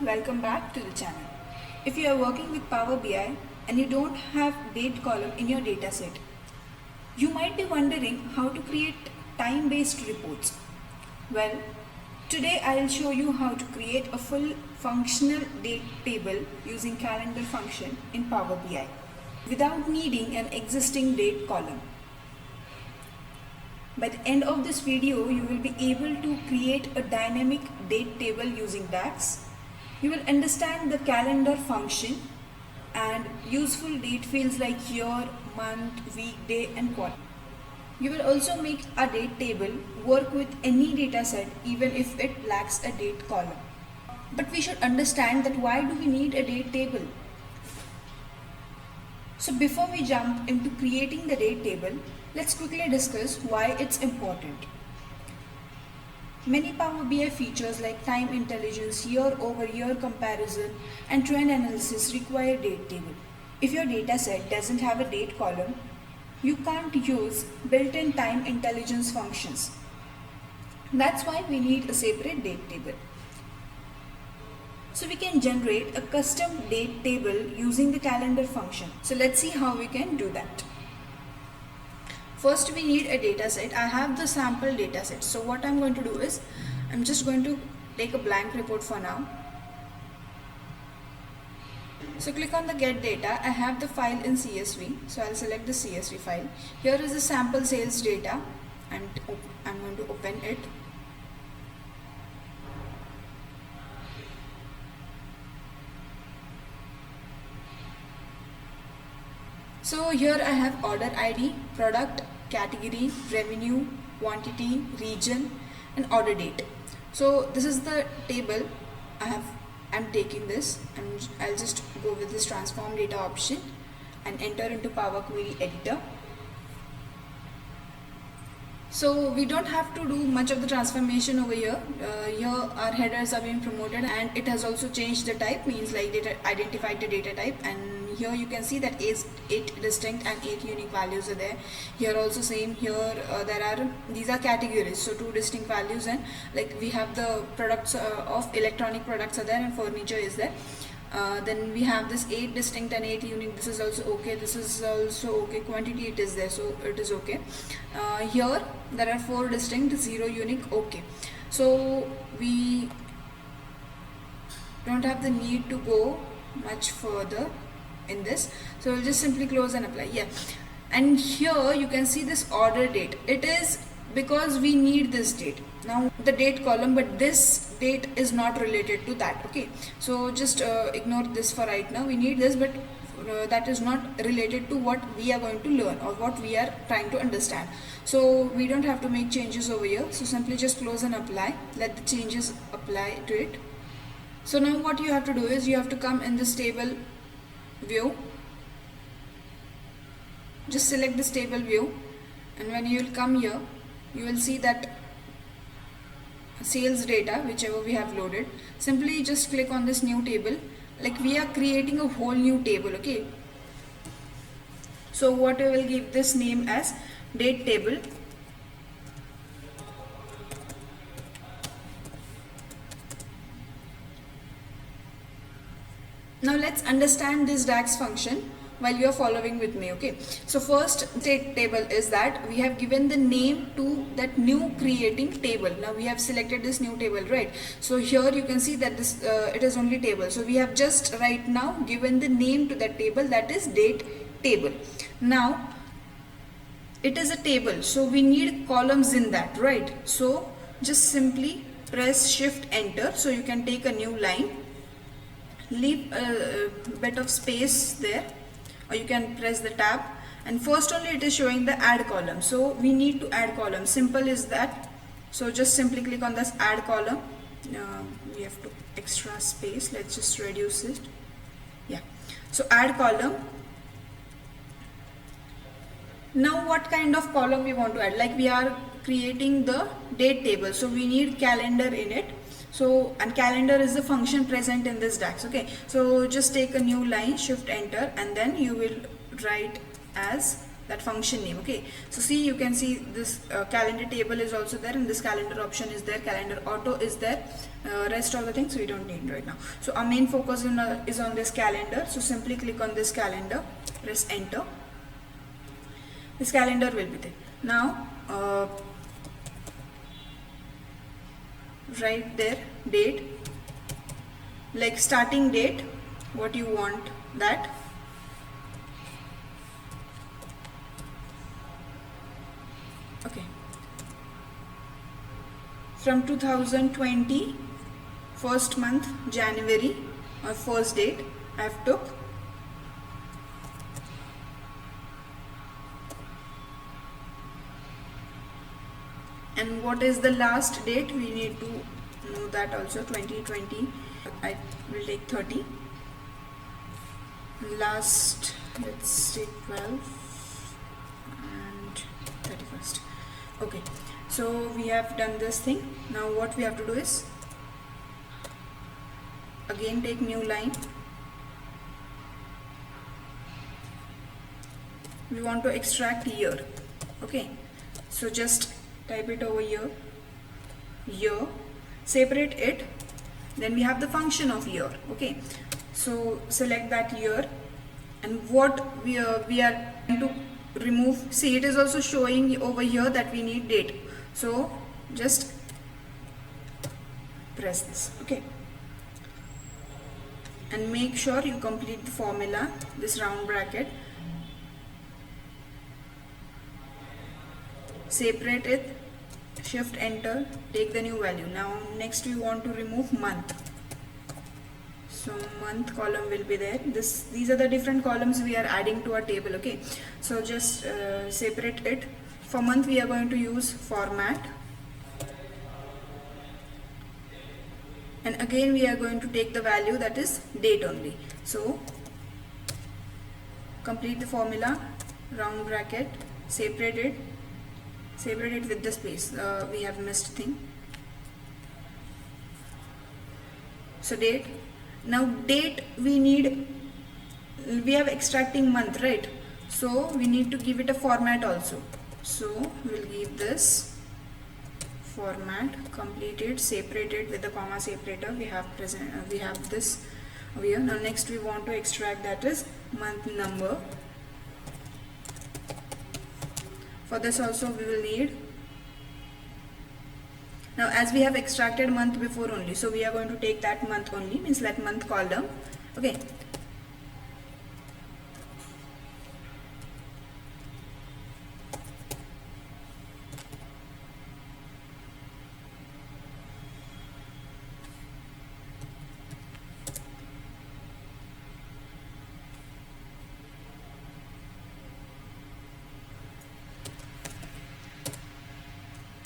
welcome back to the channel. If you are working with Power BI and you don't have date column in your dataset, you might be wondering how to create time-based reports. Well, today I will show you how to create a full functional date table using calendar function in Power BI without needing an existing date column. By the end of this video, you will be able to create a dynamic date table using DAX. You will understand the calendar function and useful date fields like year, month, week, day and quarter. You will also make a date table work with any data set even if it lacks a date column. But we should understand that why do we need a date table? So before we jump into creating the date table, let's quickly discuss why it's important. Many Power BI features like time intelligence, year-over-year comparison, and trend analysis require date table. If your dataset doesn't have a date column, you can't use built-in time intelligence functions. That's why we need a separate date table. So we can generate a custom date table using the calendar function. So let's see how we can do that. First we need a data set. I have the sample data set. So what I'm going to do is, I'm just going to take a blank report for now. So click on the get data. I have the file in CSV. So I'll select the CSV file. Here is the sample sales data and I'm going to open it. So here I have order ID, product, category, revenue, quantity, region and order date. So this is the table I'm taking this and I'll just go with this transform data option and enter into Power Query editor. So we don't have to do much of the transformation over here. Here our headers are being promoted and it has also changed the type, means like data identified the data type, and here you can see that 8 distinct and 8 unique values are there. Here also same, here these are categories, so 2 distinct values, and like we have the products of electronic products are there and furniture is there. Then we have this 8 distinct and 8 unique. This is also okay, this is also okay. Quantity it is there, so it is okay. Here there are 4 distinct, 0 unique, okay. So we don't have the need to go much further in this, so we'll just simply close and apply. Yeah, and here you can see this order date. It is because we need this date now, the date column, but this date is not related to that. Okay, so just ignore this for right now. We need this, but that is not related to what we are going to learn or what we are trying to understand. So we don't have to make changes over here, so simply just close and apply. Let the changes apply to it. So now what you have to do is you have to come in this table view, just select this table view, and when you will come here you will see that sales data whichever we have loaded. Simply just click on this new table, like we are creating a whole new table. Okay, so what I will give this name as date table. Now let's understand this DAX function while you are following with me. Okay, so first date table is that we have given the name to that new creating table. Now we have selected this new table, right? So here you can see that this it is only table, so we have just right now given the name to that table, that is date table. Now it is a table, so we need columns in that, right? So just simply press shift enter, so you can take a new line, leave a bit of space there, or you can press the tab, and first only it is showing the add column, so we need to add column. Simple is that. So just simply click on this add column. We have to extra space, let's just reduce it. Yeah, so add column. Now what kind of column we want to add? Like we are creating the date table, so we need calendar in it. So, and calendar is the function present in this DAX. Okay, so just take a new line, shift enter, and then you will write as that function name. Okay, so see, you can see this calendar table is also there, and this calendar option is there, calendar auto is there. Rest of the things we don't need right now. So our main focus is on this calendar. So simply click on this calendar, press enter. This calendar will be there. Now write there date, like starting date, what you want that. Okay, from 2020 first month January, or first date I have took. And what is the last date, we need to know that also. 2020 I will take 30. Last, let's take 12 and 31st. Okay, so we have done this thing. Now what we have to do is again take new line. We want to extract year. Okay, so just type it over here, year, separate it, then we have the function of year. Okay, so select that year, and what we are going to remove, see it is also showing over here that we need date, so just press this. Okay, and make sure you complete the formula, this round bracket, separate it, shift enter, take the new value. Now next we want to remove month, so month column will be there. These are the different columns we are adding to our table. Okay, so just separate it. For month we are going to use format, and again we are going to take the value that is date only. So complete the formula, round bracket, separate it with the space, we have missed thing. So date, now date we have extracting month, right? So we need to give it a format also. So we'll give this format, completed, separated with the comma separator. We have this here. Now next we want to extract that is month number. For this also we will need, now as we have extracted month before only, so we are going to take that month only, means that month column. Okay,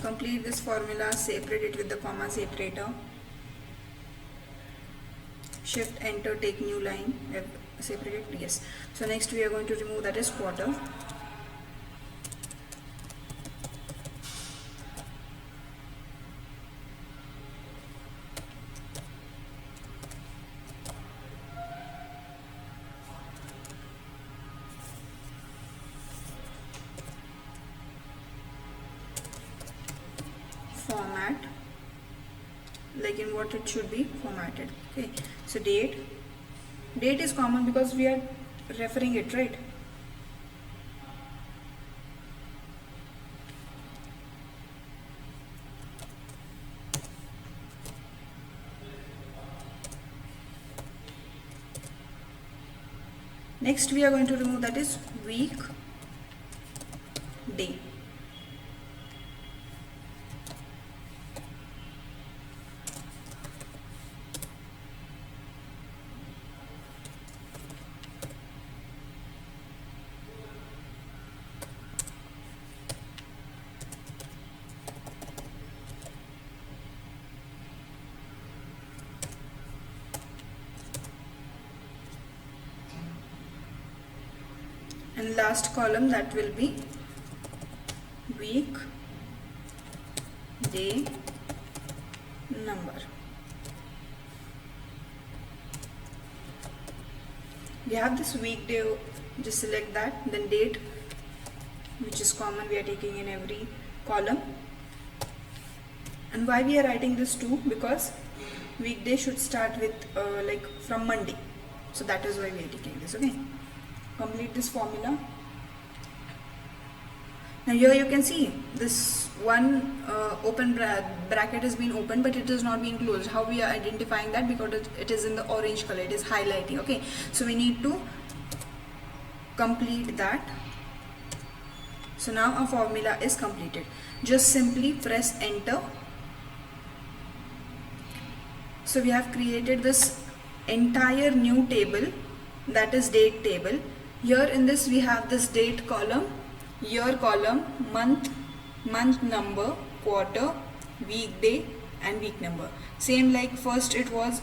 complete this formula, separate it with the comma separator, shift enter, take new line, separate it, yes. So next we are going to remove that is quarter. Format, like in what it should be formatted. Okay, so date is common because we are referring it, right? Next we are going to remove that is week day. And last column that will be week day number. We have this weekday, just select that, then date, which is common, we are taking in every column. And why we are writing this 2? Because weekday should start with like from Monday, so that is why we are taking this. Okay, complete this formula. Now here you can see this one open bracket has been opened, but it is not being closed. How we are identifying that? Because it is in the orange color, it is highlighting. Okay, so we need to complete that. So now our formula is completed. Just simply press enter. So we have created this entire new table, that is date table. Here in this we have this date column, year column, month number, quarter, weekday and week number. Same like first it was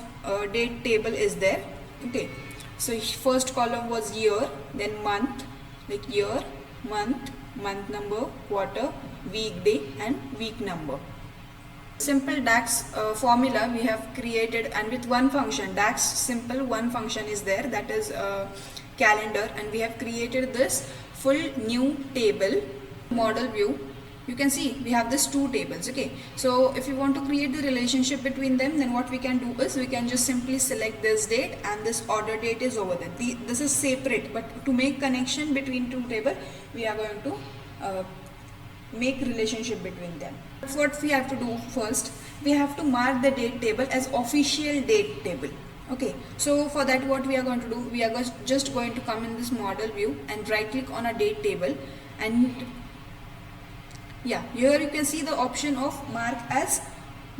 date table is there. Okay, so first column was year, then month, like year, month number, quarter, weekday and week number. Simple DAX formula we have created, and with one function, DAX simple one function is there, that is calendar, and we have created this full new table. Model view, you can see we have this 2 tables. Okay, so if you want to create the relationship between them, then what we can do is we can just simply select this date and this order date is over there. This is separate, but to make connection between 2 tables, we are going to make relationship between them. What we have to do first, we have to mark the date table as official date table. Okay, so for that what we are going to do, we are just going to come in this model view and right click on a date table, and yeah, here you can see the option of mark as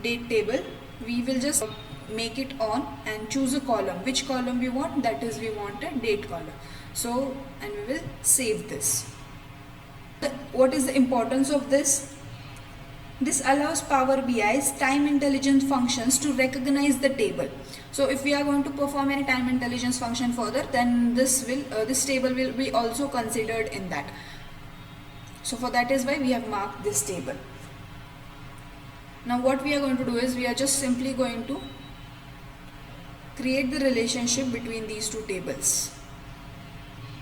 date table. We will just make it on and choose a column. Which column we want? That is, we want a date column. So, and we will save this. What is the importance of this? This allows Power BI's time intelligence functions to recognize the table. So if we are going to perform any time intelligence function further, then this table will be also considered in that. So for that is why we have marked this table. Now what we are going to do is we are just simply going to create the relationship between these 2 tables.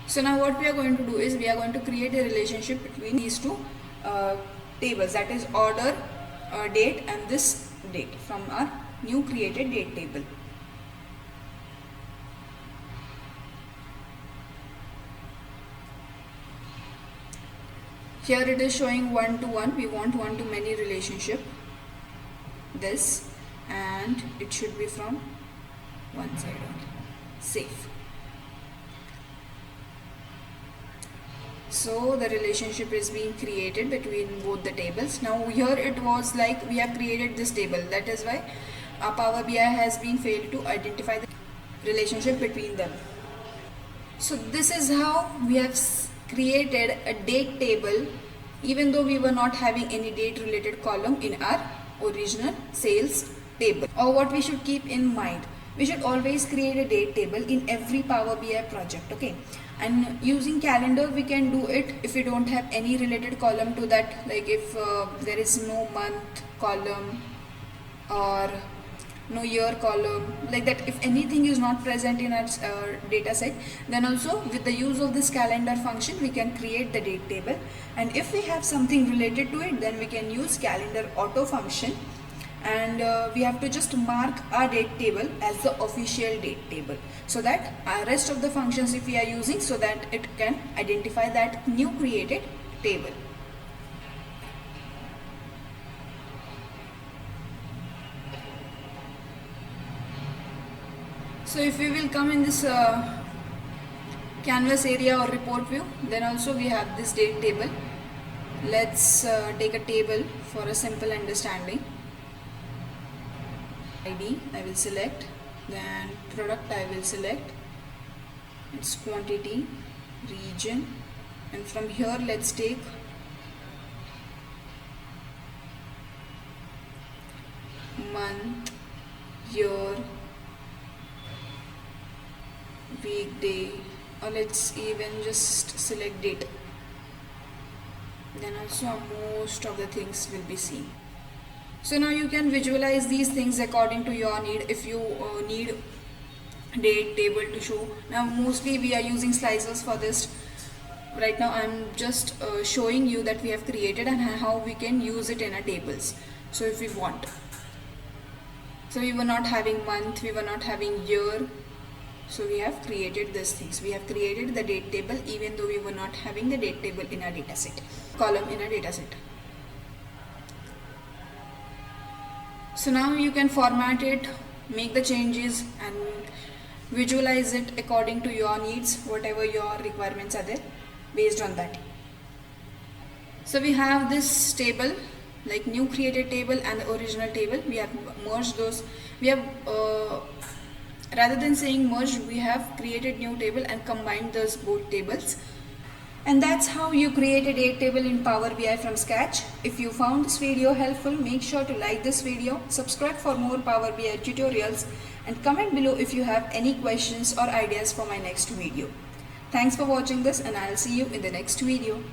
So now what we are going to do is we are going to create a relationship between these 2 tables, that is order date and this date from our new created date table. Here it is showing 1 to 1, we want 1 to many relationship, this, and it should be from one side only. Save. So the relationship is being created between both the tables. Now here it was like we have created this table, that is why our Power BI has been failed to identify the relationship between them. So this is how we have created a date table, even though we were not having any date related column in our original sales table. Or what we should keep in mind, we should always create a date table in every Power BI project. Okay, and using calendar we can do it if we don't have any related column to that, like if there is no month column or no year column, like that. If anything is not present in our data set, then also with the use of this calendar function we can create the date table. And if we have something related to it, then we can use calendar auto function, and we have to just mark our date table as the official date table, so that our rest of the functions if we are using, so that it can identify that new created table. So if we will come in this canvas area or report view, then also we have this date table. Let's take a table for a simple understanding. ID I will select, then product I will select, its quantity, region, and from here let's take month, year, weekday, or let's even just select date. Then also most of the things will be seen. So now you can visualize these things according to your need. If you need date table to show, now mostly we are using slicers for this. right now I'm just showing you that we have created and how we can use it in our tables. So if we want, so we were not having month, we were not having year, so we have created these things. We have created the date table even though we were not having the date table in our dataset, column in our dataset. So now you can format it, make the changes and visualize it according to your needs, whatever your requirements are there, based on that. So we have this table, like new created table and the original table. We have merged those. We have rather than saying merged, we have created new table and combined those both tables. And that's how you create a date table in Power BI from scratch. If you found this video helpful, make sure to like this video, subscribe for more Power BI tutorials, and comment below if you have any questions or ideas for my next video. Thanks for watching this, and I'll see you in the next video.